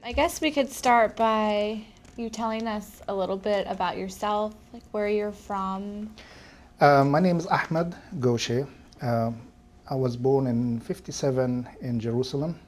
I guess we could start by you telling us a little bit about yourself, like where you're from. My name is Ahmad Ghosheh. I was born in '57 in Jerusalem.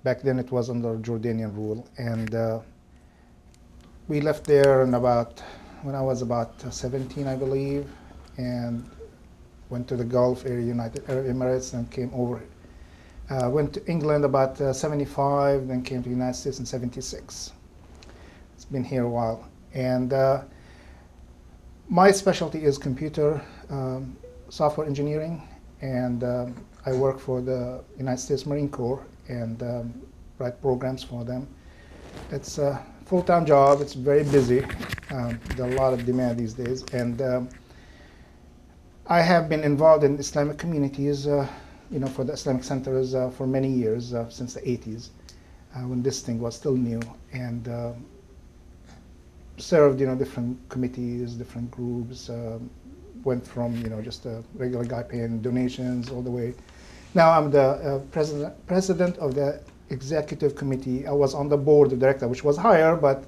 Back then it was under Jordanian rule, and we left there when I was about 17, I believe, and went to the Gulf area, United Arab Emirates, and came over. Went to England about 75, then came to the United States in '76. It's been here a while, and my specialty is computer software engineering, and I work for the United States Marine Corps and write programs for them. It's a full-time job. It's very busy. There's a lot of demand these days, and I have been involved in Islamic communities, for the Islamic centers for many years, since the '80s, when this thing was still new, and served, different committees, different groups. Went from, just a regular guy paying donations all the way. Now I'm the president of the executive committee. I was on the board of director, which was higher, but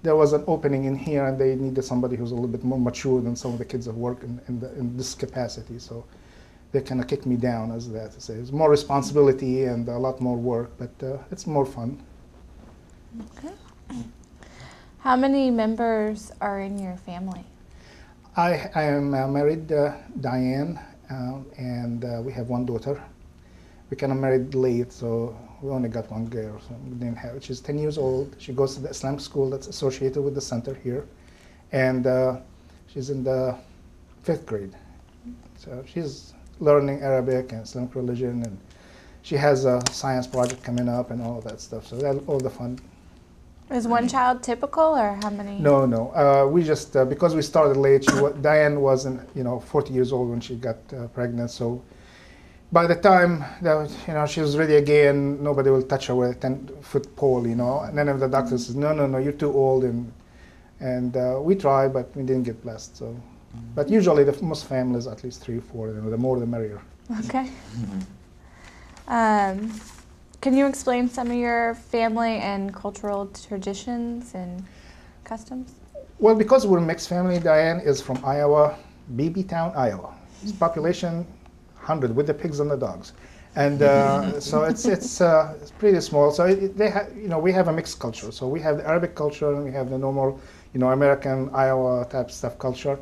there was an opening in here, and they needed somebody who's a little bit more mature than some of the kids that work in this capacity. So they kind of kicked me down, as that to say. It's more responsibility and a lot more work, but it's more fun. Okay. How many members are in your family? I am married, Diane, and we have one daughter. We kind of married late, so we only got one girl. So we didn't have. She's 10 years old. She goes to the Islamic school that's associated with the center here, and she's in the 5th grade. So she's learning Arabic and Islamic religion, and she has a science project coming up and all of that stuff. So that's all the fun. Is one child typical, or how many? No. We just because we started late. Diane wasn't 40 years old when she got pregnant. So by the time that she was ready again, nobody will touch her with a 10-foot pole. And then if the doctor says no, you're too old, and we tried, but we didn't get blessed. So, but usually most families at least 3 or 4. The more the merrier. Okay. Can you explain some of your family and cultural traditions and customs? Well, because we're a mixed family, Diane is from Iowa, baby town, Iowa. It's population 100 with the pigs and the dogs, and so it's pretty small. So we have a mixed culture. So we have the Arabic culture and we have the normal, American Iowa type stuff culture.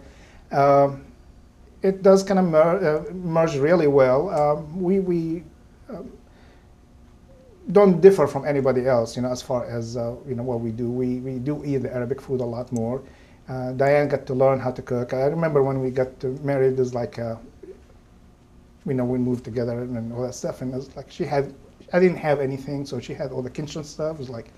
It does kind of merge really well. We don't differ from anybody else, as far as what we do. We do eat the Arabic food a lot more. Diane got to learn how to cook. I remember when we got married, there's like we moved together and all that stuff, and it was like I didn't have anything, so she had all the kitchen stuff. It was like,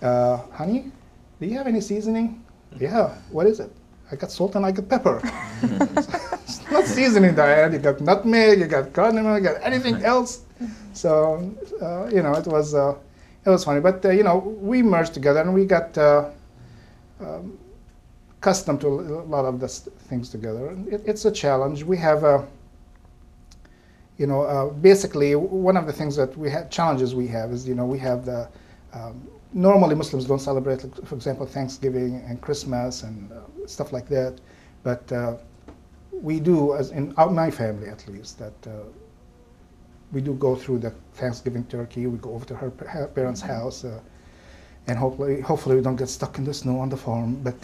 honey, do you have any seasoning? Yeah, what is it? I got salt and I got pepper. It's not seasoning, Diane. You got nutmeg, you got cardamom, you got anything else. So it was funny, but we merged together and we got accustomed to a lot of the things together. It's a challenge. We have basically one of the things that challenges we have is we have the normally Muslims don't celebrate, like, for example, Thanksgiving and Christmas and stuff like that, but we do, as in my family at least, that we do go through the Thanksgiving turkey. We go over to her parents' house, and hopefully we don't get stuck in the snow on the farm. But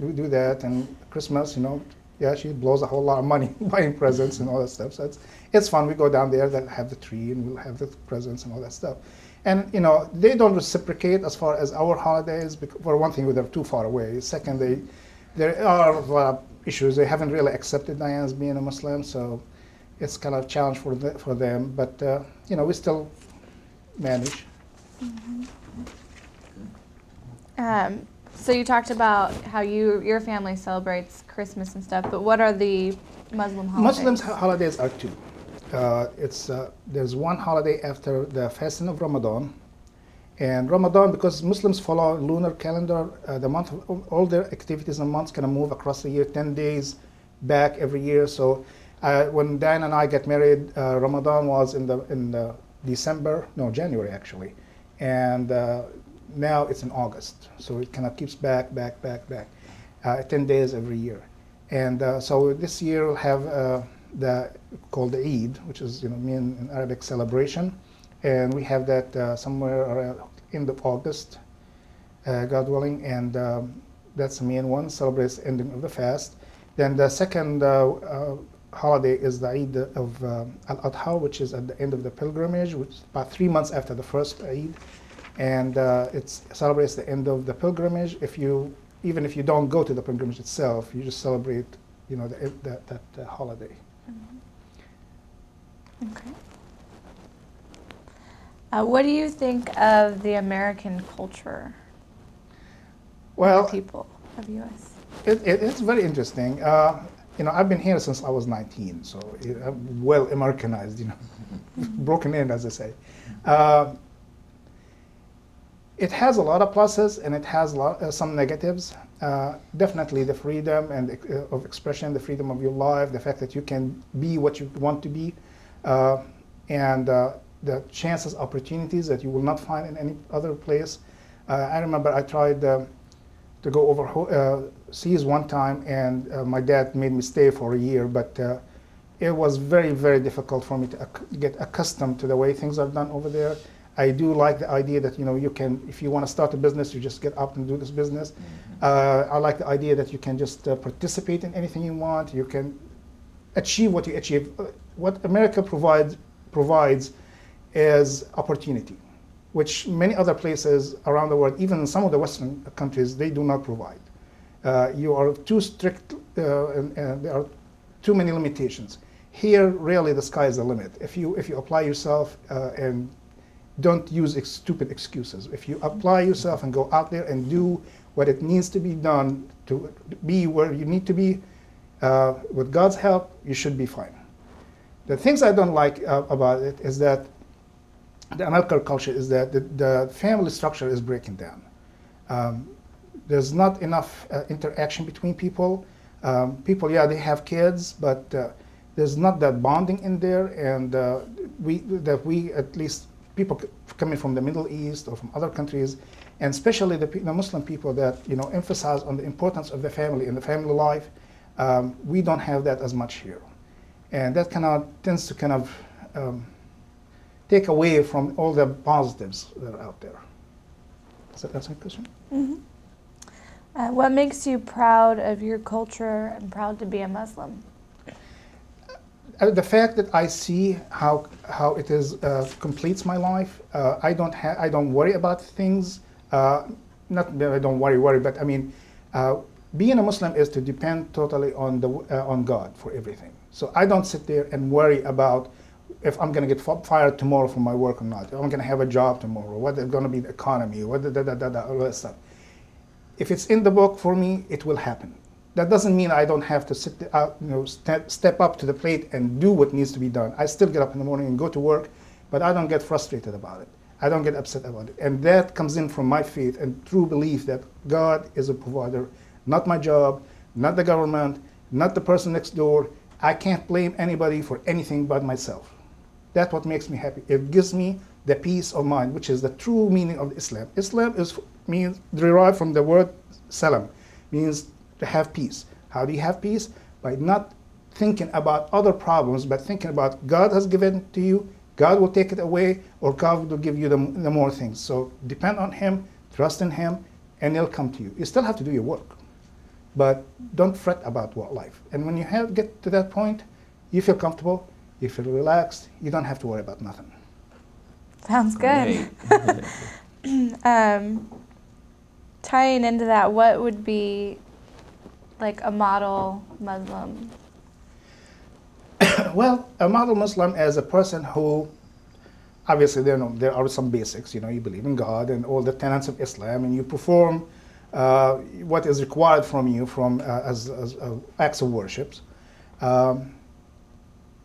we do that. And Christmas, she blows a whole lot of money buying presents and all that stuff. So it's fun. We go down there, they'll have the tree, and we'll have the presents and all that stuff. And they don't reciprocate as far as our holidays. Because, for one thing, they're too far away. Second, there are a lot of issues. They haven't really accepted Diane as being a Muslim, so it's kind of a challenge for them, but we still manage. Mm-hmm. So you talked about how your family celebrates Christmas and stuff, but what are the Muslim holidays? Muslims' holidays are 2. There's one holiday after the fasting of Ramadan, and Ramadan, because Muslims follow lunar calendar, the month of all their activities and months kind of move across the year 10 days back every year. So when Dan and I got married, Ramadan was in the January actually, and now it's in August. So it kind of keeps back, 10 days every year. And so this year we'll have the called the Eid, which is mean in Arabic celebration, and we have that somewhere around end of August, God willing, and that's the main one. Celebrates the ending of the fast. Then the second holiday is the Eid of Al-Adha, which is at the end of the pilgrimage, which is about 3 months after the first Eid, and it celebrates the end of the pilgrimage. Even if you don't go to the pilgrimage itself, you just celebrate, that holiday. Mm-hmm. Okay. What do you think of the American culture? Well, the people of U.S. It's very interesting. I've been here since I was 19, so I'm well Americanized, broken in, as I say. It has a lot of pluses and it has some negatives. Definitely the freedom of expression, the freedom of your life, the fact that you can be what you want to be, and the chances, opportunities that you will not find in any other place. I remember I tried to go overseas one time, and my dad made me stay for a year, but it was very, very difficult for me to get accustomed to the way things are done over there. I do like the idea that you can, if you want to start a business, you just get up and do this business. Mm-hmm. I like the idea that you can just participate in anything you want. You can achieve what you achieve. What America provides is opportunity, which many other places around the world, even in some of the Western countries, they do not provide. You are too strict, and there are too many limitations. Here, really, the sky is the limit. If you apply yourself and don't use stupid excuses. If you apply yourself and go out there and do what it needs to be done to be where you need to be, with God's help, you should be fine. The things I don't like about it is that the American culture is that the family structure is breaking down. There's not enough interaction between people. People, yeah, they have kids, but there's not that bonding in there, and we at least people coming from the Middle East or from other countries, and especially the Muslim people that emphasize on the importance of the family and the family life. We don't have that as much here, and that tends to take away from all the positives that are out there. Does that answer your question? Mm-hmm. What makes you proud of your culture and proud to be a Muslim? The fact that I see how it is completes my life. I don't worry about things. Not that I don't worry, but I mean, being a Muslim is to depend totally on God for everything. So I don't sit there and worry about if I'm going to get fired tomorrow from my work or not. If I'm going to have a job tomorrow. What is going to be the economy? What all that stuff. If it's in the book for me, it will happen. That doesn't mean I don't have to step up to the plate and do what needs to be done. I still get up in the morning and go to work, but I don't get frustrated about it. I don't get upset about it. And that comes in from my faith and true belief that God is a provider, not my job, not the government, not the person next door. I can't blame anybody for anything but myself. That's what makes me happy. It gives me the peace of mind, which is the true meaning of Islam. Islam means derived from the word salam, means to have peace. How do you have peace? By not thinking about other problems, but thinking about God has given it to you, God will take it away, or God will give you the more things. So depend on Him, trust in Him, and He'll come to you. You still have to do your work, but don't fret about what life. And when you get to that point, you feel comfortable, you feel relaxed, you don't have to worry about nothing. Sounds good. Tying into that, what would be like a model Muslim? Well, a model Muslim is a person who, obviously there are some basics, you believe in God and all the tenets of Islam, and you perform what is required from you as acts of worship.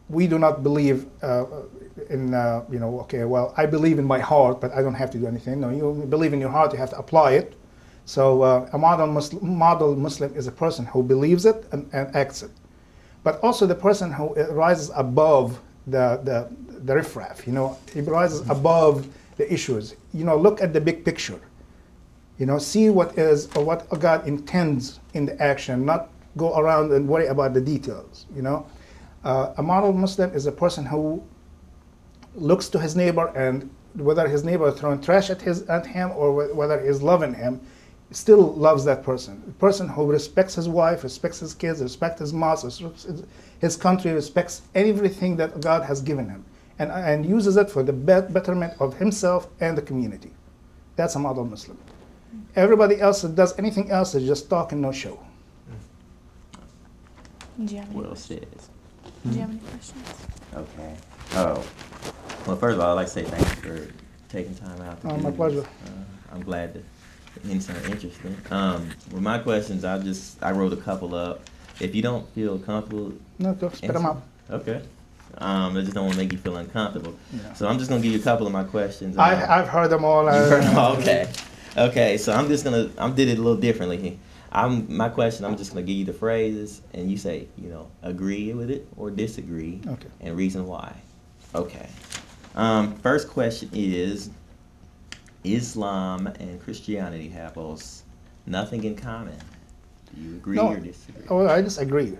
We do not believe okay, well, I believe in my heart, but I don't have to do anything. No, you believe in your heart, you have to apply it. So a model Muslim is a person who believes it and acts it. But also the person who rises above the riffraff, he rises above the issues. Look at the big picture. See what God intends in the action, not go around and worry about the details. A model Muslim is a person who looks to his neighbor, and whether his neighbor is throwing trash at him or whether he's loving him, still loves that person. A person who respects his wife, respects his kids, respects his mosque, respects his country, respects everything that God has given him, and uses it for the betterment of himself and the community. That's a model Muslim. Everybody else that does anything else is just talk and no show. Do you have any Well questions? said. Do you have any questions? Okay. Oh, well, first of all, I'd like to say thank you for taking time out to do My this. pleasure. I'm glad that things are interesting. With my questions, I wrote a couple up. If you don't feel comfortable, No, go spit them out. okay. I just don't want to make you feel uncomfortable. Yeah. So I'm just gonna give you a couple of my questions. I've heard them all. You heard them all? Okay. Okay, so I did it a little differently. My question, I'm just gonna give you the phrases, and you say, agree with it or disagree, Okay. and reason why. Okay. First question is, Islam and Christianity have almost nothing in common. Do you agree No. or disagree? Oh, I disagree.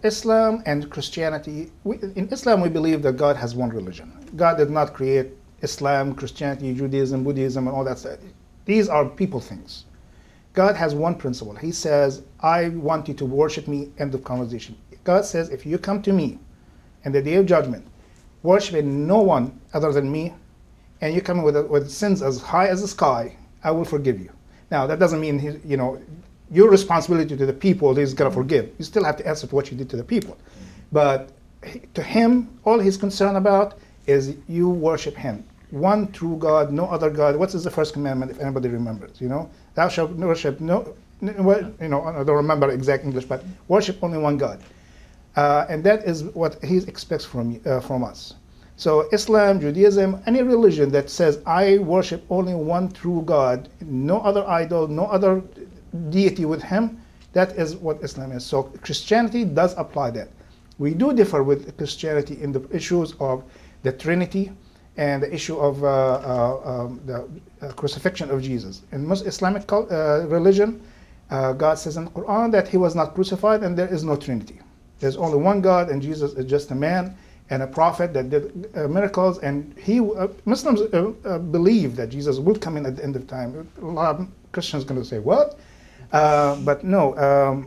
Islam and Christianity, in Islam we believe that God has one religion. God did not create Islam, Christianity, Judaism, Buddhism, and all that stuff. These are people things. God has one principle. He says, I want you to worship me, end of conversation. God says, if you come to me in the day of judgment, worshiping no one other than me, and you come with sins as high as the sky, I will forgive you. Now, that doesn't mean, your responsibility to the people is going to forgive. You still have to answer to what you did to the people. But to him, all he's concerned about is you worship him. One true God, no other God. What is the first commandment, if anybody remembers? Thou shalt worship I don't remember exact English, but worship only one God. And that is what he expects from us. So Islam, Judaism, any religion that says, I worship only one true God, no other idol, no other deity with him, that is what Islam is. So Christianity does apply that. We do differ with Christianity in the issues of the Trinity and the issue of the crucifixion of Jesus. In most Islamic religion, God says in the Quran that he was not crucified and there is no Trinity. There's only one God, and Jesus is just a man and a prophet that did miracles, and Muslims believe that Jesus will come in at the end of time. A lot of Christians are going to say, what? But no,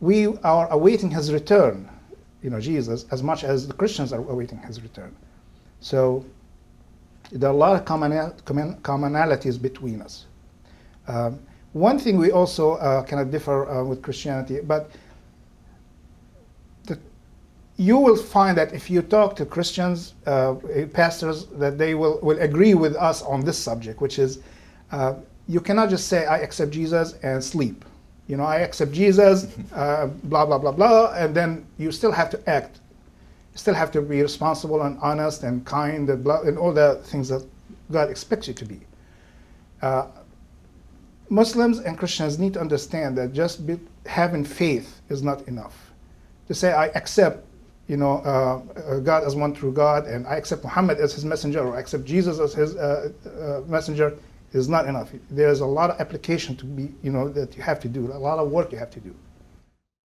we are awaiting his return, Jesus, as much as the Christians are awaiting his return. So there are a lot of commonalities between us. One thing we also kind of differ with Christianity, but you will find that if you talk to Christians, pastors, that they will agree with us on this subject, which is you cannot just say, I accept Jesus and sleep. I accept Jesus, blah, blah, blah, blah, and then you still have to act. You still have to be responsible and honest and kind and, and all the things that God expects you to be. Muslims and Christians need to understand that just having faith is not enough. To say, I accept God as one true God, and I accept Muhammad as his messenger, or I accept Jesus as his messenger, is not enough. There's a lot of application to be, that you have to do, a lot of work you have to do.